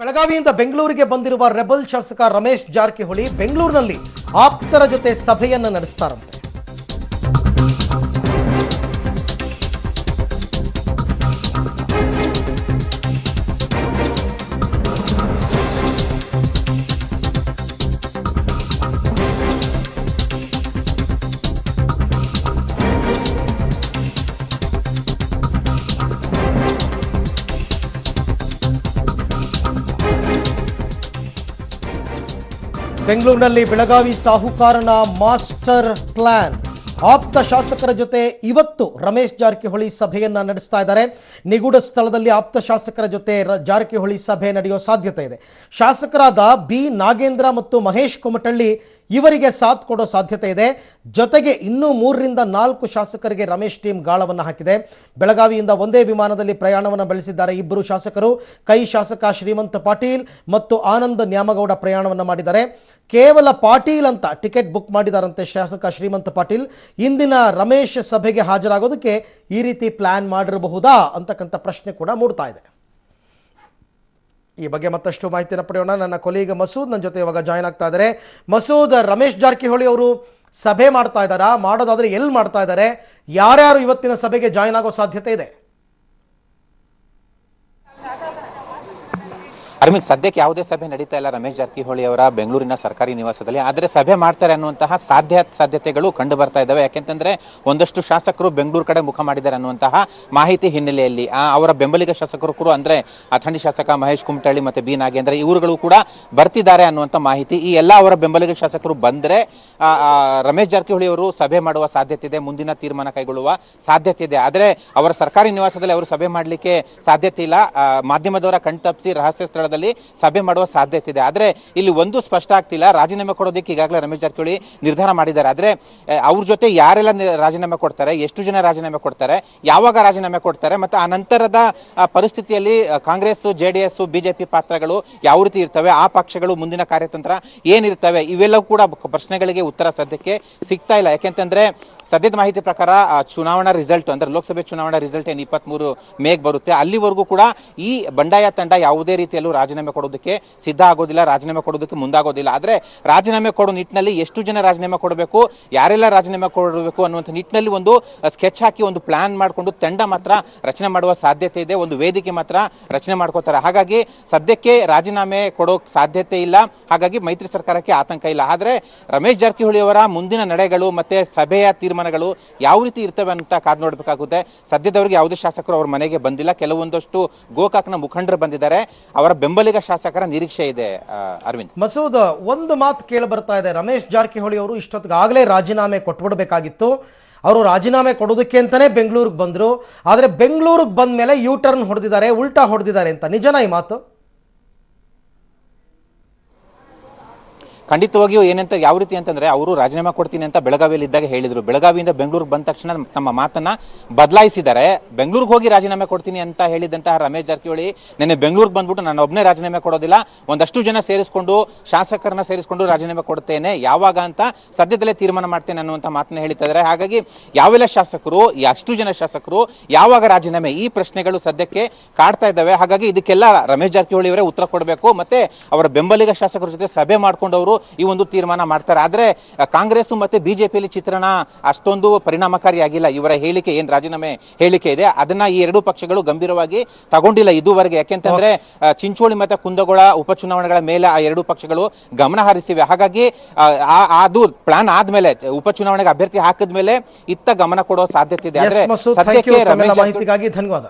ಬೆಳಗಾವಿಯಿಂದ ಬೆಂಗಳೂರಿಗೆ ಬಂದಿರುವ ರೆಬಲ್ ಶಾಸಕ ರಮೇಶ್ ಜಾರಕಿಹೊಳಿ ಬೆಂಗಳೂರಿನಲ್ಲಿ ಆಪ್ತರ ಜೊತೆ ಸಭೆಯನ್ನು ನಡೆಸ್ತಾರಂತೆ. ಬೆಂಗಳೂರಿನಲ್ಲಿ ಬೆಳಗಾವಿ ಸಾಹುಕಾರನ ಮಾಸ್ಟರ್ ಪ್ಲಾನ್ ಆಪ್ತ ಶಾಸಕರ ಜೊತೆ ಇವತ್ತು ರಮೇಶ್ ಜಾರಕಿಹೊಳಿ ಸಭೆಯನ್ನ ನಡೆಸ್ತಾ ಇದ್ದಾರೆ. ನಿಗೂಢ ಸ್ಥಳದಲ್ಲಿ ಆಪ್ತ ಶಾಸಕರ ಜೊತೆ ಜಾರಕಿಹೊಳಿ ಸಭೆ ನಡೆಯುವ ಸಾಧ್ಯತೆ ಇದೆ. ಶಾಸಕರಾದ ಬಿ ನಾಗೇಂದ್ರ ಮತ್ತು ಮಹೇಶ್ ಕುಮಟಳ್ಳಿ ಇವರಿಗೆ ಸಾಥ್ ಕೊಡೋ ಸಾಧ್ಯತೆ ಇದೆ. ಜೊತೆಗೆ ಇನ್ನೂ 3ರಿಂದ 4 ಶಾಸಕರಿಗೆ ರಮೇಶ್ ಟೀಮ್ ಗಾಳವನ್ನು ಹಾಕಿದೆ. ಬೆಳಗಾವಿಯಿಂದ ಒಂದೇ ವಿಮಾನದಲ್ಲಿ ಪ್ರಯಾಣವನ್ನು ಬೆಳೆಸಿದ್ದಾರೆ ಇಬ್ಬರು ಶಾಸಕರು. ಕೈ ಶಾಸಕ ಶ್ರೀಮಂತ ಪಾಟೀಲ್ ಮತ್ತು ಆನಂದ್ ನ್ಯಾಮಗೌಡ ಪ್ರಯಾಣವನ್ನು ಮಾಡಿದ್ದಾರೆ. ಕೇವಲ ಪಾಟೀಲ್ ಅಂತ ಟಿಕೆಟ್ ಬುಕ್ ಮಾಡಿದಾರಂತೆ ಶಾಸಕ ಶ್ರೀಮಂತ ಪಾಟೀಲ್. ಇಂದಿನ ರಮೇಶ್ ಸಭೆಗೆ ಹಾಜರಾಗೋದಕ್ಕೆ ಈ ರೀತಿ ಪ್ಲಾನ್ ಮಾಡಿರಬಹುದಾ ಅಂತಕ್ಕಂಥ ಪ್ರಶ್ನೆ ಕೂಡ ಮೂಡ್ತಾ ಇದೆ. ಈ ಬಗ್ಗೆ ಮತ್ತಷ್ಟು ಮಾಹಿತಿಯನ್ನು ಪಡೆಯೋಣ. ನನ್ನ ಕೊಲೀಗ್ ಮಸೂದ್ ನನ್ನ ಜೊತೆ ಇವಾಗ ಜಾಯ್ನ್ ಆಗ್ತಾ ಇದ್ದಾರೆ. ಮಸೂದ್, ರಮೇಶ್ ಜಾರಕಿಹೊಳಿ ಅವರು ಸಭೆ ಮಾಡ್ತಾ ಇದ್ದಾರಾ? ಮಾಡೋದಾದ್ರೆ ಎಲ್ಲಿ ಮಾಡ್ತಾ ಇದ್ದಾರೆ? ಯಾರ್ಯಾರು ಇವತ್ತಿನ ಸಭೆಗೆ ಜಾಯ್ನ್ ಆಗೋ ಸಾಧ್ಯತೆ ಇದೆ? ಅರವಿಂದ್, ಸದ್ಯಕ್ಕೆ ಯಾವುದೇ ಸಭೆ ನಡೀತಾ ಇಲ್ಲ ರಮೇಶ್ ಜಾರಕಿಹೊಳಿ ಅವರ ಬೆಂಗಳೂರಿನ ಸರ್ಕಾರಿ ನಿವಾಸದಲ್ಲಿ. ಆದರೆ ಸಭೆ ಮಾಡ್ತಾರೆ ಅನ್ನುವಂತಹ ಸಾಧ್ಯತೆಗಳು ಕಂಡು ಬರ್ತಾ ಇದ್ದಾವೆ. ಯಾಕೆಂತಂದ್ರೆ ಒಂದಷ್ಟು ಶಾಸಕರು ಬೆಂಗಳೂರು ಕಡೆ ಮುಖ ಮಾಡಿದ್ದಾರೆ ಅನ್ನುವಂತಹ ಮಾಹಿತಿ ಹಿನ್ನೆಲೆಯಲ್ಲಿ ಅವರ ಬೆಂಬಲಿಗ ಶಾಸಕರು ಕೂಡ ಅಂದ್ರೆ ಅಥಣಿ ಶಾಸಕ ಮಹೇಶ್ ಕುಮಟಳ್ಳಿ ಮತ್ತೆ ಬಿ ನಾಗೇಂದ್ರ ಇವರುಗಳು ಕೂಡ ಬರ್ತಿದ್ದಾರೆ ಅನ್ನುವಂಥ ಮಾಹಿತಿ. ಈ ಎಲ್ಲ ಅವರ ಬೆಂಬಲಿಗ ಶಾಸಕರು ಬಂದ್ರೆ ರಮೇಶ್ ಜಾರಕಿಹೊಳಿ ಅವರು ಸಭೆ ಮಾಡುವ ಸಾಧ್ಯತೆ ಇದೆ, ಮುಂದಿನ ತೀರ್ಮಾನ ಕೈಗೊಳ್ಳುವ ಸಾಧ್ಯತೆ ಇದೆ. ಆದರೆ ಅವರ ಸರ್ಕಾರಿ ನಿವಾಸದಲ್ಲಿ ಅವರು ಸಭೆ ಮಾಡಲಿಕ್ಕೆ ಸಾಧ್ಯತೆ ಇಲ್ಲ. ಮಾಧ್ಯಮದವರ ಕಣ್ತಪ್ಪಿಸಿ ರಹಸ್ಯ ಸ್ಥಳದಲ್ಲಿ ಸಭೆ ಮಾಡುವ ಸಾಧ್ಯತೆ ಇದೆ. ಆದ್ರೆ ಇಲ್ಲಿ ಒಂದು ಸ್ಪಷ್ಟ ಆಗ್ತಿಲ್ಲ. ರಾಜೀನಾಮೆ ಕೊಡೋದಕ್ಕೆ ಈಗಾಗಲೇ ರಮೇಶ್ ಜಾರಕಿಹೊಳಿ ನಿರ್ಧಾರ ಮಾಡಿದ್ದಾರೆ. ಆದ್ರೆ ಅವ್ರ ಜೊತೆ ಯಾರೆಲ್ಲ ರಾಜೀನಾಮೆ ಕೊಡ್ತಾರೆ, ಎಷ್ಟು ಜನ ರಾಜೀನಾಮೆ ಕೊಡ್ತಾರೆ, ಯಾವಾಗ ರಾಜೀನಾಮೆ ಕೊಡ್ತಾರೆ, ಮತ್ತೆ ಆ ನಂತರದ ಪರಿಸ್ಥಿತಿಯಲ್ಲಿ ಕಾಂಗ್ರೆಸ್, ಜೆಡಿಎಸ್, ಬಿಜೆಪಿ ಪಾತ್ರಗಳು ಯಾವ ರೀತಿ ಇರ್ತವೆ, ಆ ಪಕ್ಷಗಳು ಮುಂದಿನ ಕಾರ್ಯತಂತ್ರ ಏನಿರ್ತವೆ, ಇವೆಲ್ಲವೂ ಕೂಡ ಪ್ರಶ್ನೆಗಳಿಗೆ ಉತ್ತರ ಸದ್ಯಕ್ಕೆ ಸಿಗ್ತಾ ಇಲ್ಲ. ಯಾಕೆಂತಂದ್ರೆ ಸದ್ಯದ ಮಾಹಿತಿ ಪ್ರಕಾರ ಚುನಾವಣಾ ರಿಸಲ್ಟ್ ಅಂದ್ರೆ ಲೋಕಸಭೆ ಚುನಾವಣಾ ರಿಸಲ್ಟ್ ಏನು 23 ಮೇಗೆ ಬರುತ್ತೆ, ಅಲ್ಲಿವರೆಗೂ ಕೂಡ ಈ ಬಂಡಾಯ ತಂಡ ಯಾವುದೇ ರೀತಿಯಲ್ಲೂ ರಾಜೀನಾಮೆ ಕೊಡೋದಕ್ಕೆ ಸಿದ್ಧ ಆಗೋದಿಲ್ಲ, ರಾಜೀನಾಮೆ ಕೊಡೋದಕ್ಕೆ ಮುಂದಾಗೋದಿಲ್ಲ. ಆದರೆ ರಾಜೀನಾಮೆ ಕೊಡೋ ನಿಟ್ಟಿನಲ್ಲಿ ಎಷ್ಟು ಜನ ರಾಜೀನಾಮೆ ಕೊಡಬೇಕು, ಯಾರೆಲ್ಲ ರಾಜೀನಾಮೆ ಕೊಡಬೇಕು ಅನ್ನುವಂಥ ನಿಟ್ಟಿನಲ್ಲಿ ಒಂದು ಸ್ಕೆಚ್ ಹಾಕಿ ಒಂದು ಪ್ಲಾನ್ ಮಾಡಿಕೊಂಡು ತಂಡ ಮಾತ್ರ ರಚನೆ ಮಾಡುವ ಸಾಧ್ಯತೆ ಇದೆ, ಒಂದು ವೇದಿಕೆ ಮಾತ್ರ ರಚನೆ ಮಾಡ್ಕೋತಾರೆ. ಹಾಗಾಗಿ ಸದ್ಯಕ್ಕೆ ರಾಜೀನಾಮೆ ಕೊಡೋ ಸಾಧ್ಯತೆ ಇಲ್ಲ. ಹಾಗಾಗಿ ಮೈತ್ರಿ ಸರ್ಕಾರಕ್ಕೆ ಆತಂಕ ಇಲ್ಲ. ಆದರೆ ರಮೇಶ್ ಜಾರಕಿಹೊಳಿ ಅವರ ಮುಂದಿನ ನಡೆಗಳು ಮತ್ತೆ ಸಭೆಯ ತೀರ್ಮಾನಗಳು ಯಾವ ರೀತಿ ಇರ್ತವೆ ಅಂತ ಕಾದು ನೋಡಬೇಕಾಗುತ್ತೆ. ಸದ್ಯದವರೆಗೆ ಯಾವುದೇ ಶಾಸಕರು ಅವ್ರ ಮನೆಗೆ ಬಂದಿಲ್ಲ. ಕೆಲವೊಂದಷ್ಟು ಗೋಕಾಕ್ನ ಮುಖಂಡರು ಬಂದಿದ್ದಾರೆ. ಅವರ ಬೆಂಬಲಿಗ ಶಾಸಕರ ನಿರೀಕ್ಷೆ ಇದೆ. ಅರವಿಂದ್, ಮಸೂದ್, ಒಂದು ಮಾತು ಕೇಳಿ ಬರ್ತಾ ಇದೆ. ರಮೇಶ್ ಜಾರಕಿಹೊಳಿ ಅವರು ಇಷ್ಟೊತ್ತಿಗಾಗಲೇ ರಾಜೀನಾಮೆ ಕೊಟ್ಬಿಡ್ಬೇಕಾಗಿತ್ತು. ಅವರು ರಾಜೀನಾಮೆ ಕೊಡೋದಕ್ಕೆ ಅಂತಾನೆ ಬೆಂಗಳೂರಿಗೆ ಬಂದರು. ಆದರೆ ಬೆಂಗಳೂರಿಗೆ ಬಂದ ಮೇಲೆ ಯೂ ಟರ್ನ್ ಹೊಡೆದಿದ್ದಾರೆ, ಉಲ್ಟಾ ಹೊಡೆದಿದ್ದಾರೆ ಅಂತ. ನಿಜನಾ ಈ ಮಾತು? ಖಂಡಿತವಾಗಿಯೂ ಏನಂತ ಯಾವ ರೀತಿ ಅಂತಂದ್ರೆ ಅವರು ರಾಜೀನಾಮೆ ಕೊಡ್ತೀನಿ ಅಂತ ಬೆಳಗಾವಿಯಲ್ಲಿ ಇದ್ದಾಗ ಹೇಳಿದ್ರು. ಬೆಳಗಾವಿಯಿಂದ ಬೆಂಗಳೂರಿಗೆ ಬಂದ ತಕ್ಷಣ ತಮ್ಮ ಮಾತನ್ನ ಬದಲಾಯಿಸಿದ್ದಾರೆ. ಬೆಂಗಳೂರಿಗೆ ಹೋಗಿ ರಾಜೀನಾಮೆ ಕೊಡ್ತೀನಿ ಅಂತ ಹೇಳಿದಂತಹ ರಮೇಶ್ ಜಾರಕಿಹೊಳಿ ನೆನ್ನೆ ಬೆಂಗಳೂರಿಗೆ ಬಂದ್ಬಿಟ್ಟು ನಾನು ಒಬ್ಬನೇ ರಾಜೀನಾಮೆ ಕೊಡೋದಿಲ್ಲ, ಒಂದಷ್ಟು ಜನ ಸೇರಿಸಿಕೊಂಡು ಶಾಸಕರನ್ನ ಸೇರಿಸಿಕೊಂಡು ರಾಜೀನಾಮೆ ಕೊಡ್ತೇನೆ, ಯಾವಾಗ ಅಂತ ಸದ್ಯದಲ್ಲೇ ತೀರ್ಮಾನ ಮಾಡ್ತೇನೆ ಅನ್ನುವಂಥ ಮಾತನ್ನ ಹೇಳ್ತಾ ಇದ್ದಾರೆ. ಹಾಗಾಗಿ ಯಾವೆಲ್ಲ ಶಾಸಕರು, ಎಷ್ಟು ಜನ ಶಾಸಕರು, ಯಾವಾಗ ರಾಜೀನಾಮೆ, ಈ ಪ್ರಶ್ನೆಗಳು ಸದ್ಯಕ್ಕೆ ಕಾಡ್ತಾ ಇದ್ದಾವೆ. ಹಾಗಾಗಿ ಇದಕ್ಕೆಲ್ಲ ರಮೇಶ್ ಜಾರಕಿಹೊಳಿ ಅವರೇ ಉತ್ತರ ಕೊಡಬೇಕು. ಮತ್ತೆ ಅವರ ಬೆಂಬಲಿಗ ಶಾಸಕರ ಜೊತೆ ಸಭೆ ಮಾಡ್ಕೊಂಡು ಅವರು ಈ ಒಂದು ತೀರ್ಮಾನ ಮಾಡ್ತಾರೆ. ಆದ್ರೆ ಕಾಂಗ್ರೆಸ್ ಮತ್ತೆ ಬಿಜೆಪಿಯಲ್ಲಿ ಚಿತ್ರಣ ಅಷ್ಟೊಂದು ಪರಿಣಾಮಕಾರಿಯಾಗಿಲ್ಲ. ಇವರ ಹೇಳಿಕೆ ಏನ್ ರಾಜೀನಾಮೆ ಹೇಳಿಕೆ ಇದೆ ಅದನ್ನ ಈ ಎರಡೂ ಪಕ್ಷಗಳು ಗಂಭೀರವಾಗಿ ತಗೊಂಡಿಲ್ಲ ಇದುವರೆಗೆ. ಯಾಕೆಂತಂದ್ರೆ ಚಿಂಚೋಳಿ ಮತ್ತೆ ಕುಂದಗೋಳ ಉಪಚುನಾವಣೆಗಳ ಮೇಲೆ ಆ ಎರಡೂ ಪಕ್ಷಗಳು ಗಮನ ಹರಿಸಿವೆ. ಹಾಗಾಗಿ ಅದು ಪ್ಲಾನ್ ಆದ್ಮೇಲೆ ಉಪಚುನಾವಣೆಗೆ ಅಭ್ಯರ್ಥಿ ಹಾಕಿದ್ಮೇಲೆ ಇತ್ತ ಗಮನ ಕೊಡೋ ಸಾಧ್ಯತೆ ಇದೆ. ಮಾಹಿತಿಗಾಗಿ ಧನ್ಯವಾದ.